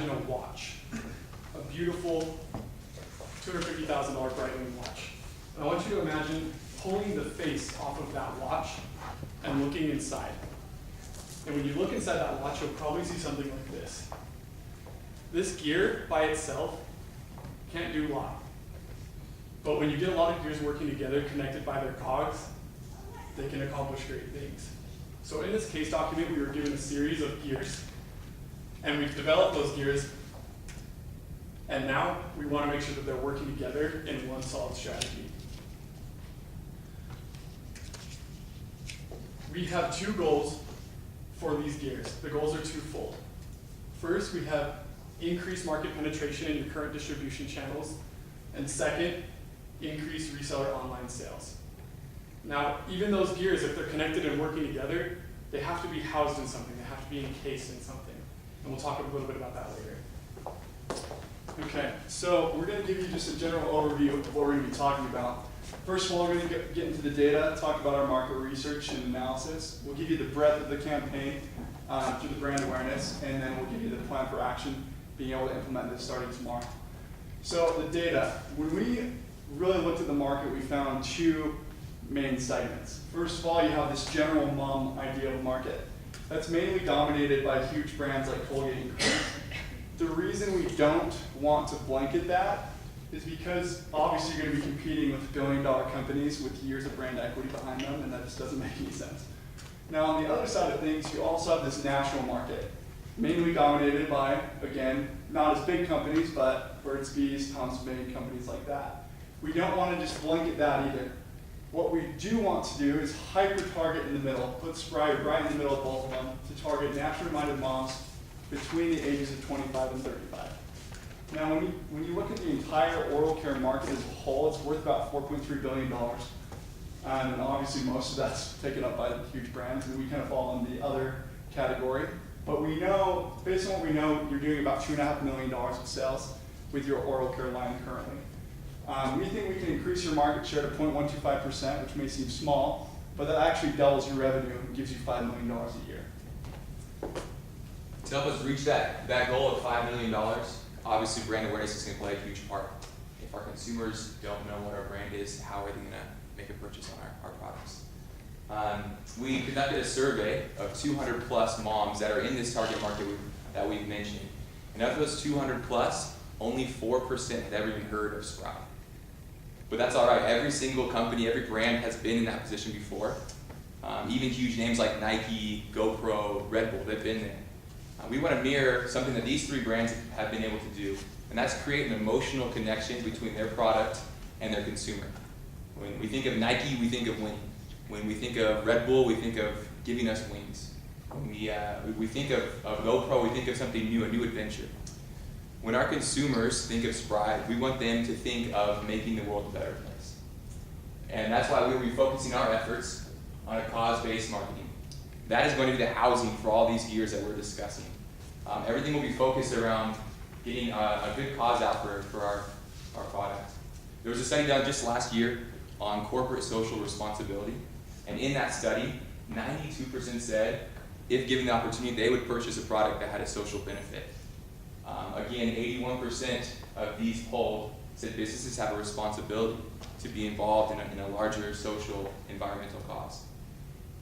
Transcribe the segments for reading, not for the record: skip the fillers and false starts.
imagine a watch, a beautiful $250,000 Breitling watch. And I want you to imagine pulling the face off of that watch and looking inside. And when you look inside that watch, you'll probably see something like this. This gear by itself can't do a lot. But when you get a lot of gears working together, connected by their cogs, they can accomplish great things. So in this case document, we were given a series of gears, and we've developed those gears, and now we want to make sure that they're working together in one solid strategy. We have two goals for these gears. The goals are twofold. First, we have increased market penetration in your current distribution channels, and second, increase reseller online sales. Now, even those gears, if they're connected and working together, they have to be housed in something. They have to be encased in something. And we'll talk a little bit about that later. Okay, so we're going to give you just a general overview of what we're going to be talking about. First of all, we're going to get into the data, talk about our market research and analysis. We'll give you the breadth of the campaign through the brand awareness, and then we'll give you the plan for action, being able to implement this starting tomorrow. So the data. When we really looked at the market, we found two main segments. First of all, you have this general mom idea of market. That's mainly dominated by huge brands like Colgate and Crest. The reason we don't want to blanket that is because obviously you're going to be competing with billion-dollar companies with years of brand equity behind them, and that just doesn't make any sense. Now, on the other side of things, you also have this national market, mainly dominated by, again, not as big companies, but Burt's Bees, Tom's Big, companies like that. We don't want to just blanket that either. What we do want to do is hyper-target in the middle, put Spry right in the middle of both of them to target naturally-minded moms between the ages of 25 and 35. Now, when you look at the entire oral care market as a whole, it's worth about $4.3 billion. And obviously, most of that's taken up by the huge brands, and we kind of fall in the other category. But we know, based on what we know, you're doing about $2.5 million of sales with your oral care line currently. We think we can increase your market share to 0.125%, which may seem small, but that actually doubles your revenue and gives you $5 million a year. To help us reach that goal of $5 million, obviously brand awareness is going to play a huge part. If our consumers don't know what our brand is, how are they going to make a purchase on our products? We conducted a survey of 200 plus moms that are in this target market that we've mentioned. And of those 200 plus, only 4% had ever even heard of Spry. But that's all right. Every single company, every brand has been in that position before. Even huge names like Nike, GoPro, Red Bull, they've been there. We want to mirror something that these three brands have been able to do, and that's create an emotional connection between their product and their consumer. When we think of Nike, we think of winning. When we think of Red Bull, we think of giving us wings. When we think of GoPro, we think of something new, a new adventure. When our consumers think of Spry, we want them to think of making the world a better place. And that's why we'll be focusing our efforts on a cause-based marketing. That is going to be the housing for all these gears that we're discussing. Everything will be focused around getting a good cause out for our product. There was a study done just last year on corporate social responsibility, and in that study, 92% said if given the opportunity, they would purchase a product that had a social benefit. Again, 81% of these polled said businesses have a responsibility to be involved in a larger social environmental cause.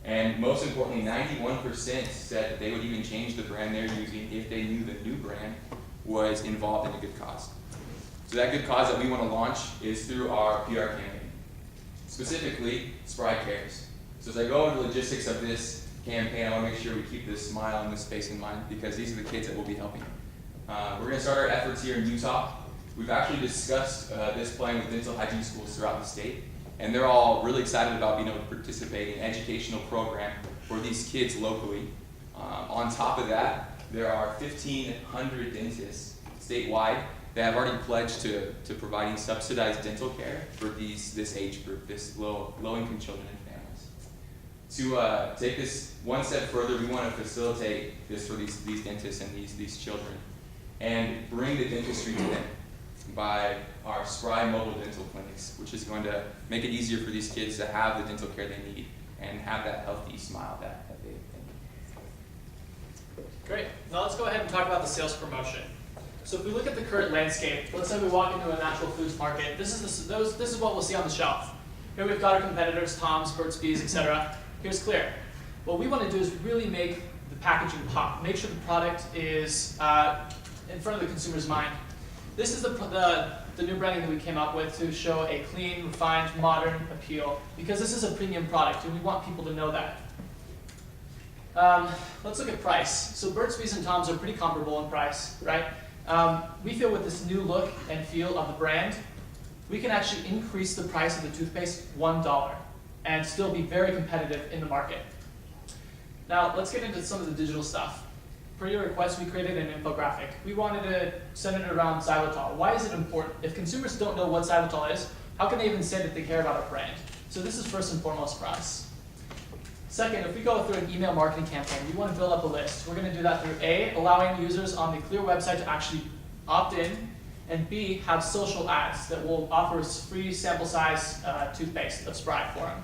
And most importantly, 91% said that they would even change the brand they're using if they knew the new brand was involved in a good cause. So that good cause that we want to launch is through our PR campaign, specifically Xlear Cares. So as I go into the logistics of this campaign, I want to make sure we keep this smile and this space in mind because these are the kids that we'll be helping. We're going to start our efforts here in Utah. We've actually discussed this plan with dental hygiene schools throughout the state, and they're all really excited about being able to participate in an educational program for these kids locally. On top of that, there are 1,500 dentists statewide that have already pledged to providing subsidized dental care for this age group, this low-income children and families. To take this one step further, we want to facilitate this for these dentists and these children and bring the dentistry to them by our Spry mobile dental clinics, which is going to make it easier for these kids to have the dental care they need and have that healthy smile that they think. Great. Now let's go ahead and talk about the sales promotion. So if we look at the current landscape, let's say we walk into a natural foods market, this is what we'll see on the shelf. Here we've got our competitors, Tom's, Burt's Bees, etc. Here's Xlear. What we want to do is really make the packaging pop, make sure the product is in front of the consumer's mind. This is the new branding that we came up with to show a clean, refined, modern appeal, because this is a premium product and we want people to know that. Let's look at price. So Burt's Bees and Tom's are pretty comparable in price, right? We feel with this new look and feel of the brand, we can actually increase the price of the toothpaste $1 and still be very competitive in the market. Now let's get into some of the digital stuff. Per your request, we created an infographic. We wanted to center it around xylitol. Why is it important? If consumers don't know what xylitol is, how can they even say that they care about our brand? So this is first and foremost for us. Second, if we go through an email marketing campaign, we want to build up a list. We're going to do that through A, allowing users on the Xlear website to actually opt in, and B, have social ads that will offer free sample size toothpaste of Spry for them.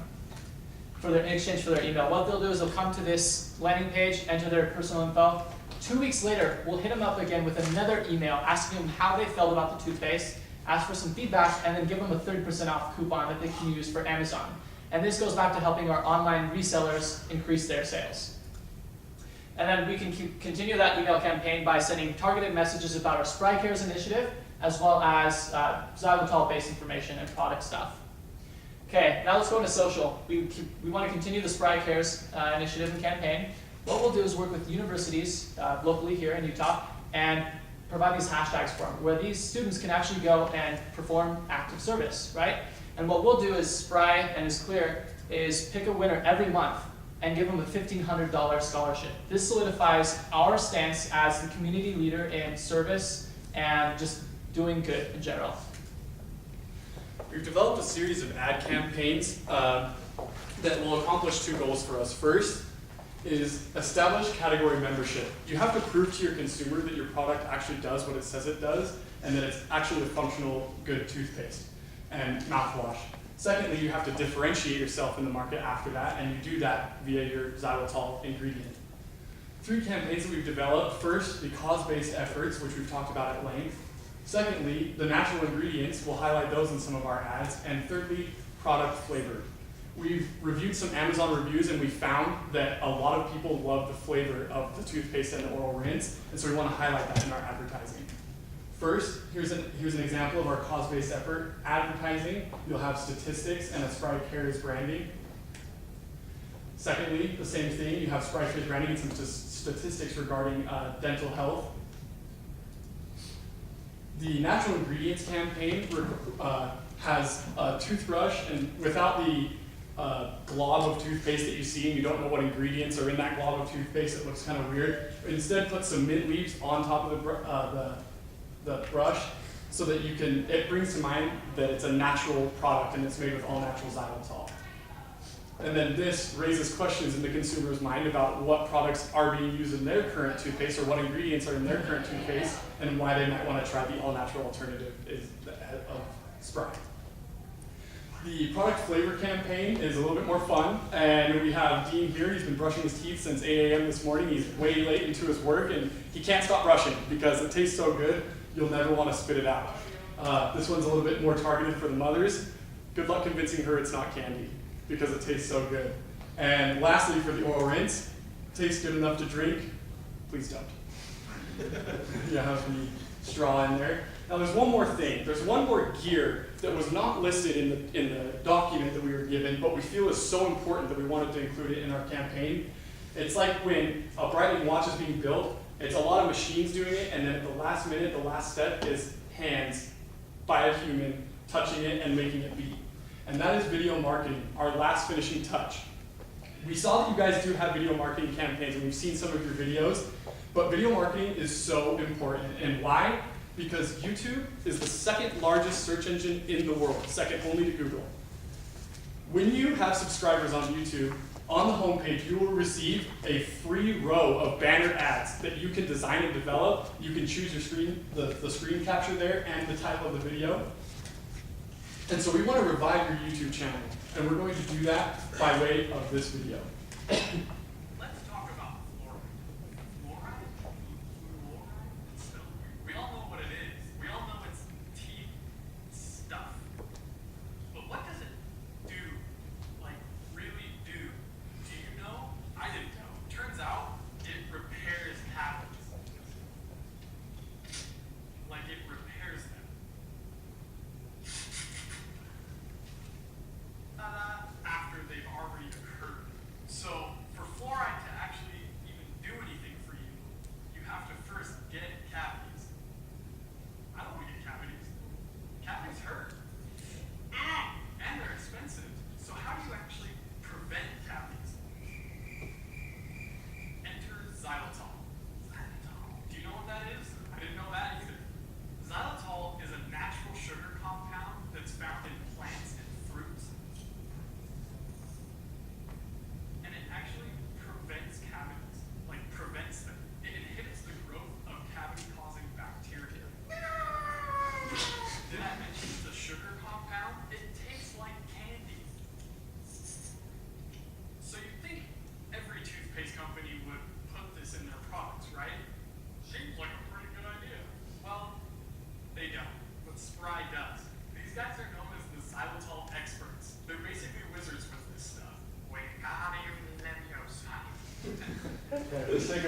In exchange for their email. What they'll do is they'll come to this landing page, enter their personal info. 2 weeks later, we'll hit them up again with another email asking them how they felt about the toothpaste, ask for some feedback, and then give them a 30% off coupon that they can use for Amazon. And this goes back to helping our online resellers increase their sales. And then we can continue that email campaign by sending targeted messages about our Xlear Cares initiative, as well as xylitol-based information and product stuff. Okay, now let's go into social. We want to continue the Xlear Cares initiative and campaign. What we'll do is work with universities locally here in Utah and provide these hashtags for them, where these students can actually go and perform active service, right? And what we'll do is Xlear and Xlear is pick a winner every month and give them a $1,500 scholarship. This solidifies our stance as the community leader in service and just doing good in general. We've developed a series of ad campaigns that will accomplish two goals for us. First is establish category membership. You have to prove to your consumer that your product actually does what it says it does, and that it's actually a functional, good toothpaste and mouthwash. Secondly, you have to differentiate yourself in the market after that, and you do that via your xylitol ingredient. 3 campaigns that we've developed. First, the cause-based efforts, which we've talked about at length. Secondly, the natural ingredients, we'll highlight those in some of our ads. And thirdly, product flavor. We've reviewed some Amazon reviews and we found that a lot of people love the flavor of the toothpaste and the oral rinse, and so we want to highlight that in our advertising. First, here's an example of our cause-based effort. Advertising, you'll have statistics and a Xlear Cares branding. Secondly, the same thing, you have Xlear Cares branding and some statistics regarding dental health. The natural ingredients campaign has a toothbrush, and without the glob of toothpaste that you see and you don't know what ingredients are in that glob of toothpaste, it looks kind of weird. Instead, put some mint leaves on top of the brush so that it brings to mind that it's a natural product and it's made with all natural xylitol. And then this raises questions in the consumer's mind about what products are being used in their current toothpaste or what ingredients are in their current toothpaste and why they might want to try the all-natural alternative of Spry. The product flavor campaign is a little bit more fun, and we have Dean here. He's been brushing his teeth since 8 a.m. this morning. He's way late into his work, and he can't stop brushing because it tastes so good, you'll never want to spit it out. This one's a little bit more targeted for the mothers. Good luck convincing her it's not candy, because it tastes so good. And lastly, for the oral rinse, tastes good enough to drink, please don't. You have the straw in there. Now there's one more thing. There's one more gear that was not listed in the document that we were given, but we feel is so important that we wanted to include it in our campaign. It's like when a Breitling watch is being built, it's a lot of machines doing it, and then at the last minute, the last step is hands by a human touching it and making it beat. And that is video marketing, our last finishing touch. We saw that you guys do have video marketing campaigns, and we've seen some of your videos, but video marketing is so important. And why? Because YouTube is the second largest search engine in the world, second only to Google. When you have subscribers on YouTube, on the homepage, you will receive a free row of banner ads that you can design and develop. You can choose your screen, the screen capture there, and the title of the video. And so we want to revive your YouTube channel, and we're going to do that by way of this video. Let's talk about fluoride. Fluoride? We all know what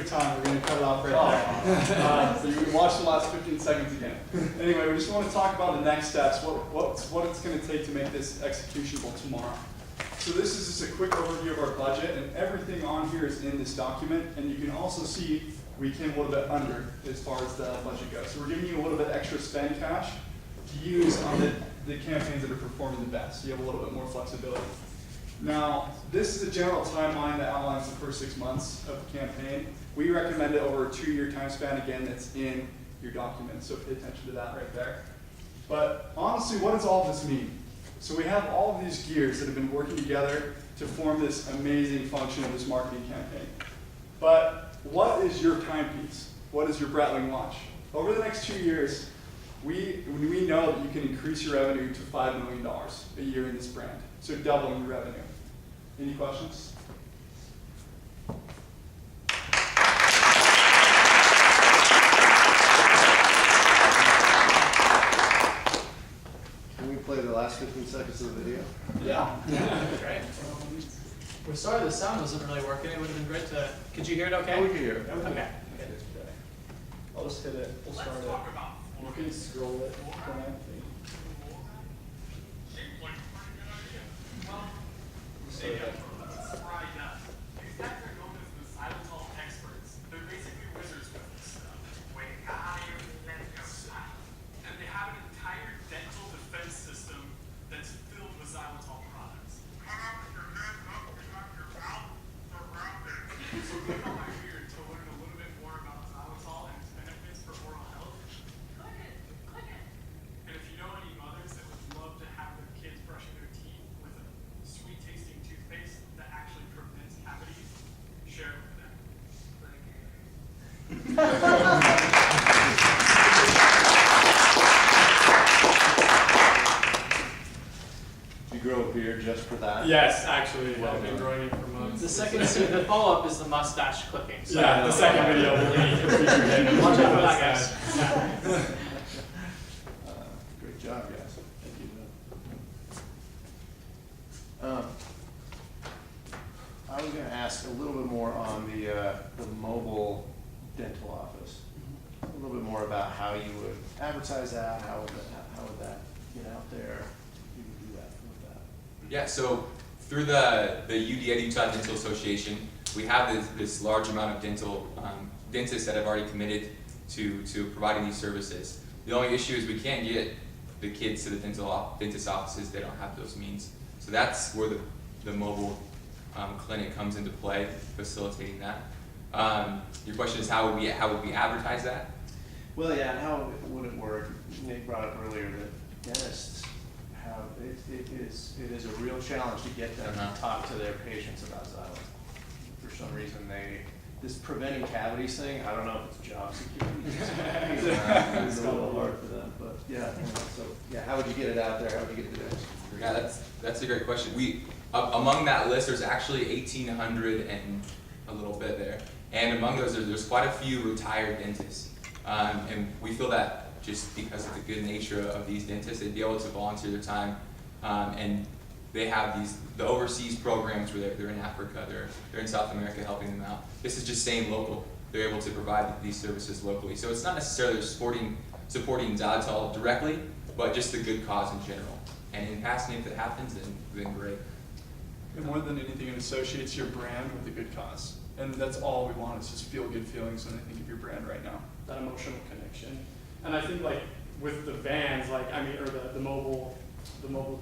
time. We're going to cut it off right there. So you can watch the last 15 seconds again. Anyway, we just want to talk about the next steps, what it's going to take to make this executionable tomorrow. So this is just a quick overview of our budget, and everything on here is in this document. And you can also see we came a little bit under as far as the budget goes. So we're giving you a little bit extra spend cash to use on the campaigns that are performing the best. So you have a little bit more flexibility. Now, this is a general timeline that outlines the first 6 months of the campaign. We recommend it over a 2-year time span, again, that's in your document, so pay attention to that right there. But honestly, what does all of this mean? So we have all of these gears that have been working together to form this amazing function of this marketing campaign. But what is your timepiece? What is your Bratling launch? Over the next 2 years, we know that you can increase your revenue to $5 million a year in this brand. So doubling your revenue. Any questions? Can we play the last 15 seconds of the video? Yeah. Great. We're sorry the sound wasn't really working. It would have been great to. Could you hear it okay? Oh, we can hear it. Okay. I'll just hit it. We'll start it. You can scroll it. These guys are known as the xylitol experts. They're basically wizards with this stuff. And they have an entire dental defense system that's filled with xylitol products. So we come out here to learn a little bit more about xylitol and its benefits for oral health. And if you know any mothers that would love to have their kids brushing their teeth with a sweet tasting toothpaste that actually prevents cavities, share it with them. You grow a beard just for that? Yes, actually, I've been growing it for months. The second scene, the follow-up is the mustache clipping. So Yeah, the second video will be watch out for that, guys. Great job, guys. Thank you. I was going to ask a little bit more on the mobile dental office. A little bit more about how you would advertise that, how would that get out there? You would do that with that. Yeah, so through the UDA, Utah Dental Association, we have this large amount of dentists that have already committed to providing these services. The only issue is we can't get the kids to the dentist offices. They don't have those means. So that's where the mobile clinic comes into play, facilitating that. Your question is how would we advertise that? Well, yeah, and how would it work? Nate brought up earlier that dentists have, it is a real challenge to get them to talk to their patients about xylitol. For some reason, this preventing cavities thing, I don't know if it's job security. It's a little hard for them, but yeah. So yeah, how would you get it out there? How would you get it to them? Yeah, that's a great question. Among that list, there's actually 1,800 and a little bit there. And among those, there's quite a few retired dentists. And we feel that just because of the good nature of these dentists, they'd be able to volunteer their time. And they have the overseas programs where they're in Africa, they're in South America helping them out. This is just staying local. They're able to provide these services locally. So it's not necessarily supporting xylitol directly, but just the good cause in general. And in passing, if it happens, then great. And more than anything, it associates your brand with a good cause. And that's all we want, is just feel good feelings when I think of your brand right now. That emotional connection. And I think like with the vans, or the mobile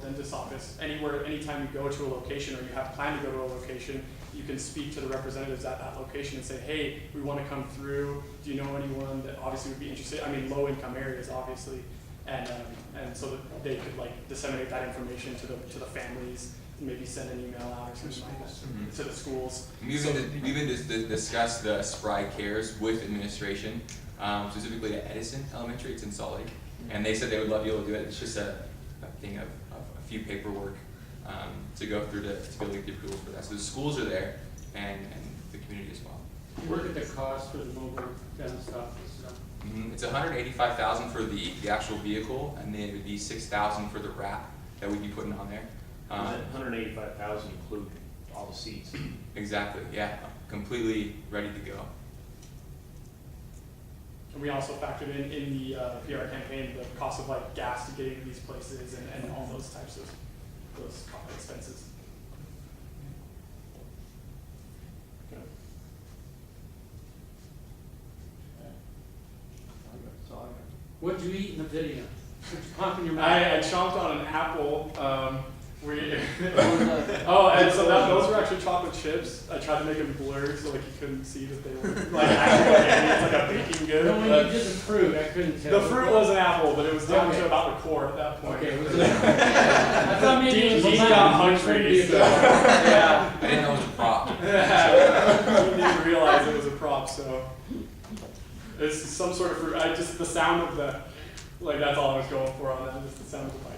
dentist office, anytime you go to a location or you have planned to go to a location, you can speak to the representatives at that location and say, hey, we want to come through. Do you know anyone that obviously would be interested? I mean, low income areas, obviously. And so that they could like disseminate that information to the families, maybe send an email out or something like that to the schools. We even discussed the Xlear Cares with administration, specifically at Edison Elementary. It's in Salt Lake, and they said they would love to be able to do it. It's just a thing of a few paperwork to go through to be able to get the approval for that. So the schools are there, and the community as well. Look at the cost for the mobile dentist office. It's $185,000 for the actual vehicle, and then it would be $6,000 for the wrap that we'd be putting on there. Does that $185,000 include all the seats? Exactly, yeah, completely ready to go. And we also factored in the PR campaign the cost of like gas to get into these places and all those types of expenses. That's all I got. What'd you eat in the video? Put your pump in your mouth. I chomped on an apple. We What was that? oh, and so those were actually chocolate chips. I tried to make them blurred so like you couldn't see that they were like actual candy. It's like a baking good. No, when but you did the fruit, I couldn't tell. the fruit was an apple, but it was down Okay. to about the core at that point. Okay, was it? I thought maybe it was Dean a got lemon. hungry, so Yeah. I didn't know it was a prop. we didn't realize it was a prop. So it's some sort of fruit. The sound of the like that's all I was going for on that. Just the sound of the bite.